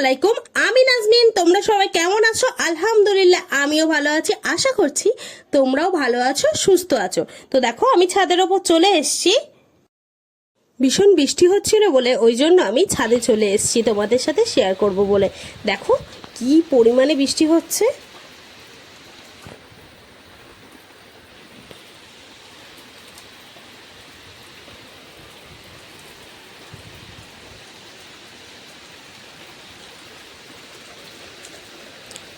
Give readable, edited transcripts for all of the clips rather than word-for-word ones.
আলাইকুম, আমি নাজমিন। তোমরা সবাই কেমন আছো? আলহামদুলিল্লাহ আমিও ভালো আছি। আশা করছি তোমরাও ভালো আছো, সুস্থ আছো। তো দেখো আমি ছাদের ওপর চলে এসেছি। ভীষণ বৃষ্টি হচ্ছিল বলে ওই জন্য আমি ছাদে চলে এসেছি তোমাদের সাথে শেয়ার করব বলে। দেখো কি পরিমাণে বৃষ্টি হচ্ছে।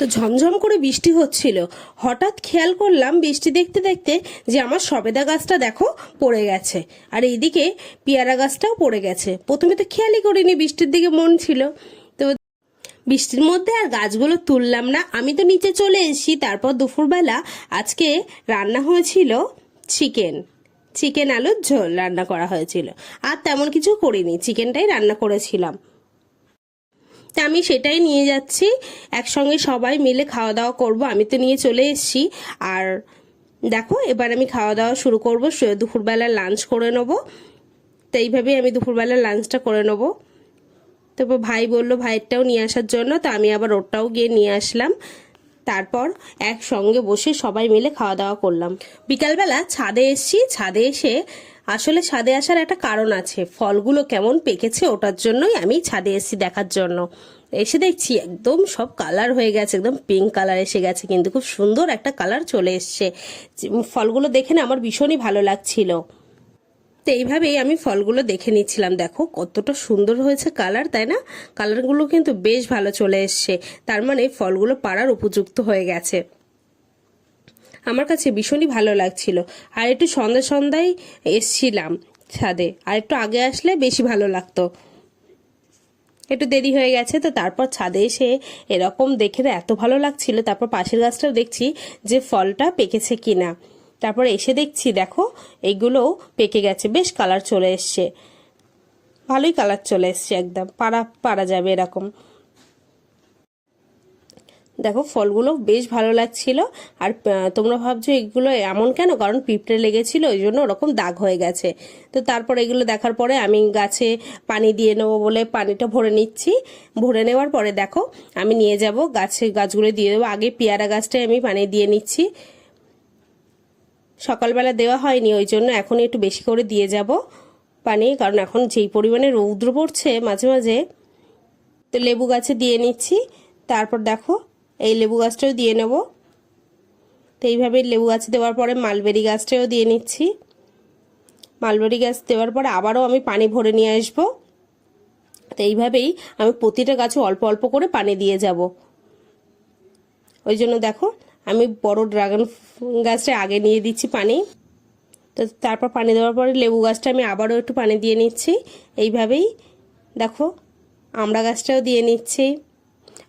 তো ঝমঝম করে বৃষ্টি হচ্ছিল, হঠাৎ খেয়াল করলাম বৃষ্টি দেখতে দেখতে যে আমার সবেদা গাছটা দেখো পড়ে গেছে, আর এইদিকে পেয়ারা গাছটাও পড়ে গেছে। প্রথমে তো খেয়ালই করিনি, বৃষ্টির দিকে মন ছিল। তো বৃষ্টির মধ্যে আর গাছগুলো তুললাম না, আমি তো নিচে চলে এসেছি। তারপর দুপুরবেলা আজকে রান্না হয়েছিল চিকেন আলুর ঝোল রান্না করা হয়েছিল, আর তেমন কিছু করিনি, চিকেনটাই রান্না করেছিলাম। তা আমি সেটাই নিয়ে যাচ্ছি, একসঙ্গে সবাই মিলে খাওয়া দাওয়া করব। আমি তো নিয়ে চলে এসেছি। আর দেখো এবার আমি খাওয়া দাওয়া শুরু করব, দুপুরবেলা লাঞ্চ করে নেবো। তো এইভাবেই আমি দুপুরবেলা লাঞ্চটা করে নেবো। তারপর ভাই বললো ভাইয়েরটাও নিয়ে আসার জন্য, তো আমি আবার ওরটাও গিয়ে নিয়ে আসলাম। তারপর একসঙ্গে বসে সবাই মিলে খাওয়া দাওয়া করলাম। বিকালবেলা ছাদে এসেছি। ছাদে এসে আসলে ছাদে আসার একটা কারণ আছে, ফলগুলো কেমন পেকেছে ওটার জন্যই আমি ছাদে এসেছি দেখার জন্য। এসে দেখছি একদম সব কালার হয়ে গেছে, একদম পিঙ্ক কালার এসে গেছে, কিন্তু খুব সুন্দর একটা কালার চলে এসছে। ফলগুলো দেখে না আমার ভীষণই ভালো লাগছিল। তো এইভাবেই আমি ফলগুলো দেখে নিচ্ছিলাম। দেখো কতটা সুন্দর হয়েছে কালার, তাই না? কালারগুলো কিন্তু বেশ ভালো চলে এসছে, তার মানে ফলগুলো পাড়ার উপযুক্ত হয়ে গেছে। আমার কাছে ভীষণই ভালো লাগছিল। আর একটু সন্ধ্যায় এসছিলাম ছাদে, আর একটু আগে আসলে বেশি ভালো লাগতো। একটু দেরি হয়ে গেছে, তো তারপর ছাদে এসে এরকম দেখে এত ভালো লাগছিল। তারপর পাশের গাছটাও দেখছি যে ফলটা পেকেছে কিনা। তারপর এসে দেখছি দেখো এইগুলোও পেকে গেছে, বেশ কালার চলে এসছে, ভালোই কালার চলে এসছে, একদম পারা যাবে এরকম। দেখো ফলগুলো বেশ ভালো লাগছিল। আর তোমরা ভাবছো এগুলো এমন কেন, কারণ পিঁপড়ে লেগেছিল ওই জন্য ওরকম দাগ হয়ে গেছে। তো তারপর এগুলো দেখার পরে আমি গাছে পানি দিয়ে নেবো বলে পানিটা ভরে নিচ্ছি। ভরে নেওয়ার পরে দেখো আমি নিয়ে যাব গাছগুলো দিয়ে দেবো। আগে পেয়ারা গাছটায় আমি পানি দিয়ে নিচ্ছি, সকালবেলা দেওয়া হয়নি ওই জন্য এখন একটু বেশি করে দিয়ে যাব পানি, কারণ এখন যেই পরিমাণে রৌদ্র পড়ছে মাঝে মাঝে। তো লেবু গাছে দিয়ে নিচ্ছি। তারপর দেখো এই লেবু গাছটাও দিয়ে নেব। তো এইভাবে লেবু গাছে দেওয়ার পরে মালবেরি গাছটাও দিয়ে নিচ্ছি। মালবেরি গাছ দেওয়ার পরে আবারও আমি পানি ভরে নিয়ে আসবো। তো এইভাবেই আমি প্রতিটা গাছে অল্প অল্প করে পানি দিয়ে যাব। ওই জন্য দেখো আমি বড় ড্রাগন গাছটা আগে নিয়ে দিচ্ছি পানি। তো তারপর পানি দেওয়ার পরে লেবু গাছটা আমি আবারও একটু পানি দিয়ে নিচ্ছি। এইভাবেই দেখো আমড়া গাছটাও দিয়ে নিচ্ছি।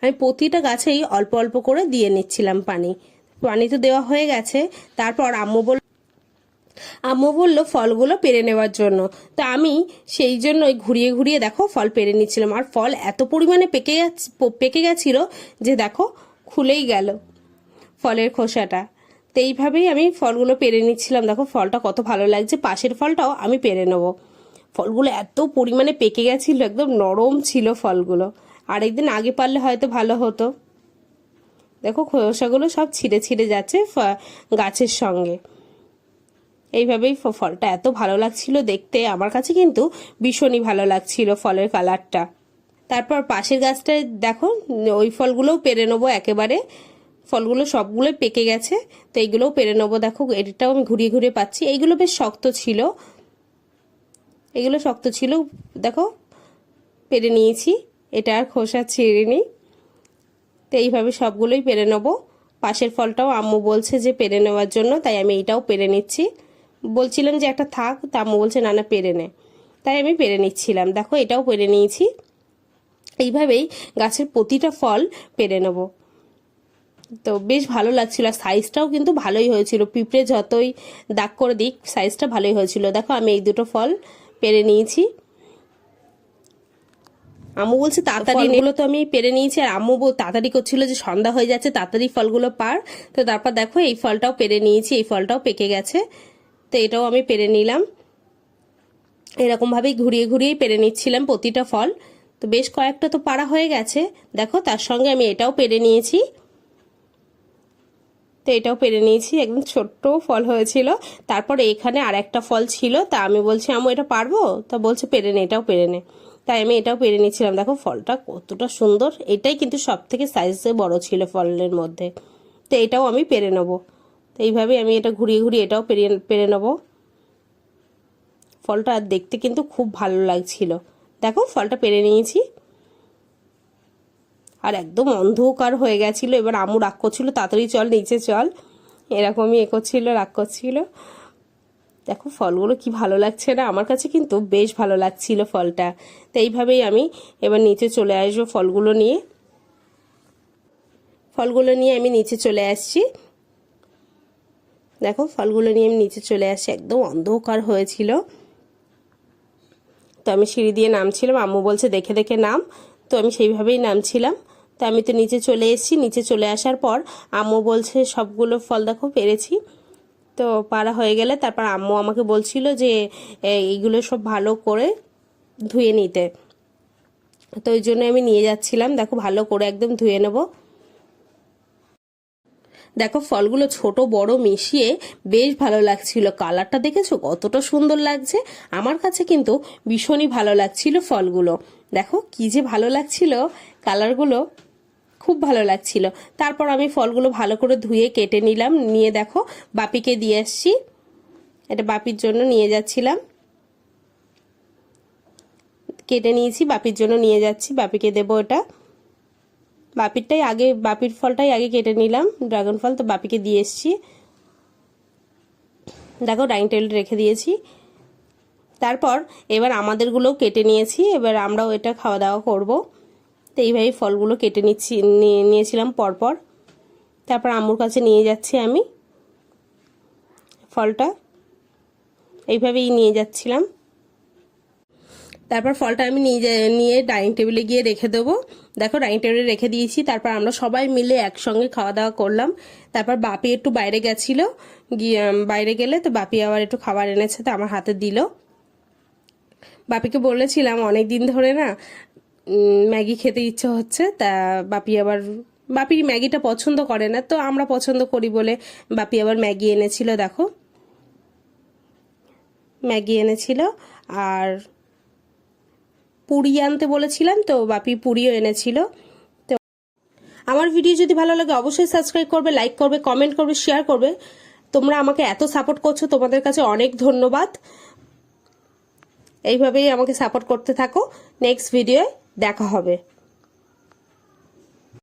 আমি প্রতিটা গাছেই অল্প অল্প করে দিয়ে নিচ্ছিলাম পানি। পানি তো দেওয়া হয়ে গেছে। তারপর আম্মু বললো ফলগুলো পেরে নেওয়ার জন্য। তো আমি সেই জন্যই ঘুরিয়ে ঘুরিয়ে দেখো ফল পেরে নিচ্ছিলাম। আর ফল এত পরিমাণে পেকে গেছিল যে দেখো খুলেই গেল ফলের খোসাটা। তো এইভাবেই আমি ফলগুলো পেরে নিচ্ছিলাম। দেখো ফলটা কত ভালো লাগছে, পাশের ফলটাও আমি পেরে নেবো। ফলগুলো এত পরিমাণে পেকে গেছিল, একদম নরম ছিল ফলগুলো। আরেকদিন আগে পারলে হয়তো ভালো হতো। দেখো খোসাগুলো সব ছিঁড়ে ছিঁড়ে যাচ্ছে গাছের সঙ্গে। এইভাবেই ফলটা এত ভালো লাগছিল দেখতে, আমার কাছে কিন্তু ভীষণই ভালো লাগছিল ফলের কালারটা। তারপর পাশের গাছটায় দেখো ওই ফলগুলোও পেরে নেবো একেবারে। ফলগুলো সবগুলোই পেকে গেছে, তো এইগুলোও পেরে নেবো। দেখো এটাও আমি ঘুরিয়ে ঘুরিয়ে পাচ্ছি। এইগুলো বেশ শক্ত ছিল, দেখো পেরে নিয়েছি। এটা আর খোসা ছিঁড়িনি। তো এইভাবে সবগুলোই পেরে নেবো। পাশের ফলটাও আম্মু বলছে যে পেরে নেওয়ার জন্য, তাই আমি এইটাও পেরে নিচ্ছি। বলছিলাম যে একটা থাক, তা আম্মু বলছে না না পেরে নে, তাই আমি পেরে নিচ্ছিলাম। দেখো এটাও পেরে নিয়েছি। এইভাবেই গাছের প্রতিটা ফল পেরে নেব। তো বেশ ভালো লাগছিল, আর সাইজটাও কিন্তু ভালোই হয়েছিল। পিঁপড়ে যতই দাগ করে দিক সাইজটা ভালোই হয়েছিল। দেখো আমি এই দুটো ফল পেরে নিয়েছি। আম্মু বলছে তাড়াতাড়ি, এগুলো তো আমি পেরে নিয়েছি। আর আম্মু তাড়াতাড়ি করছিল যে সন্ধ্যা হয়ে যাচ্ছে, তাড়াতাড়ি ফলগুলো পার। তো তারপর দেখো এই ফলটাও পেরে নিয়েছি, এই ফলটাও পেকে গেছে। তো এটাও আমি পেরে নিলাম। এরকমভাবেই ঘুরিয়ে ঘুরিয়েই পেরে নিচ্ছিলাম প্রতিটা ফল। তো বেশ কয়েকটা তো পাড়া হয়ে গেছে। দেখো তার সঙ্গে আমি এটাও পেরে নিয়েছি। তো এটাও পেরে নিয়েছি, একদম ছোট্ট ফল হয়েছিল। তারপরে এখানে আর একটা ফল ছিল, তা আমি বলছি আম্মু এটা পারবো, তা বলছে পেরে নে, এটাও পেরে নে। তাই আমি এটাও পেরে নিয়েছিলাম। দেখো ফলটা কতটা সুন্দর, এটাই কিন্তু সব থেকে সাইজে বড় ছিল ফলের মধ্যে। তো এটাও আমি পেরে নেবো। তো এইভাবে আমি এটা ঘুরিয়ে ঘুরিয়ে এটাও পেরে নেবো। ফলটা দেখতে কিন্তু খুব ভালো লাগছিল। দেখো ফলটা পেরে নিয়েছি, আর একদম অন্ধকার হয়ে গেছিল। এবার আম্মু রাগ করছিল, তাড়াতাড়ি চল নিচে চল, এরকমই করছিল, রাগ করছিল। দেখো ফলগুলো কি ভালো লাগছে না, আমার কাছে কিন্তু বেশ ভালো লাগছিল ফলটা। তো এইভাবেই আমি এবার নিচে চলে আসবো ফলগুলো নিয়ে। আমি নিচে চলে আসছি। দেখো ফলগুলো নিয়ে আমি নিচে চলে আসছি, একদম অন্ধকার হয়েছিল। তো আমি সিঁড়ি দিয়ে নামছিলাম, আম্মু বলছে দেখে দেখে নাম, তো আমি সেইভাবেই নামছিলাম। তো আমি তো নিচে চলে এসেছি। নিচে চলে আসার পর আম্মু বলছে সবগুলো ফল দেখো পেরেছি। তো পাড়া হয়ে গেলে তারপর আম্মু আমাকে বলছিল যে এইগুলো সব ভালো করে ধুয়ে নিতে। তো ওই জন্য আমি নিয়ে যাচ্ছিলাম। দেখো ভালো করে একদম ধুয়ে নেব। দেখো ফলগুলো ছোট বড় মিশিয়ে বেশ ভালো লাগছিল। কালারটা দেখেছো কতটা সুন্দর লাগছে, আমার কাছে কিন্তু ভীষণই ভালো লাগছিল ফলগুলো। দেখো কি যে ভালো লাগছিল, কালারগুলো খুব ভালো লাগছিল। তারপর আমি ফলগুলো ভালো করে ধুয়ে কেটে নিলাম, নিয়ে দেখো বাপিকে দিয়ে আসছি। এটা বাপির জন্য নিয়ে যাচ্ছিলাম, কেটে নিয়েছি, বাপির জন্য নিয়ে যাচ্ছি, বাপিকে দেবো এটা। বাপির ফলটাই আগে কেটে নিলাম, ড্রাগন ফল। তো বাপিকে দিয়ে এসছি। দেখো ডাইনিং টেবিলে রেখে দিয়েছি। তারপর এবার আমাদেরগুলোও কেটে নিয়েছি, এবার আমরাও এটা খাওয়া দাওয়া করব। তো এইভাবেই ফলগুলো কেটে নিয়েছিলাম পরপর। তারপর আম্মুর কাছে নিয়ে যাচ্ছি আমি ফলটা, এইভাবেই নিয়ে যাচ্ছিলাম। তারপর ফলটা আমি নিয়ে ডাইনিং টেবিলে গিয়ে রেখে দেবো। দেখো ডাইনিং টেবিলে রেখে দিয়েছি। তারপর আমরা সবাই মিলে একসঙ্গে খাওয়া দাওয়া করলাম। তারপর বাপি একটু বাইরে গেছিল, বাইরে গেলে তো বাপি আবার একটু খাবার এনেছে, তো আমার হাতে দিল। বাপিকে বলেছিলাম অনেক দিন ধরে না ম্যাগি খেতে ইচ্ছে হচ্ছে, তা বাপির ম্যাগিটা পছন্দ করে না, তো আমরা পছন্দ করি বলে বাপি আবার ম্যাগি এনেছিল। দেখো ম্যাগি এনেছিল, আর পুরি আনতে বলেছিলাম, তো বাপি পুরিও এনেছিল। তো আমার ভিডিও যদি ভালো লাগে অবশ্যই সাবস্ক্রাইব করবে, লাইক করবে, কমেন্ট করবে, শেয়ার করবে। তোমরা আমাকে এত সাপোর্ট করছো, তোমাদের কাছে অনেক ধন্যবাদ। এইভাবেই আমাকে সাপোর্ট করতে থাকো। নেক্সট ভিডিওয় দেখা হবে।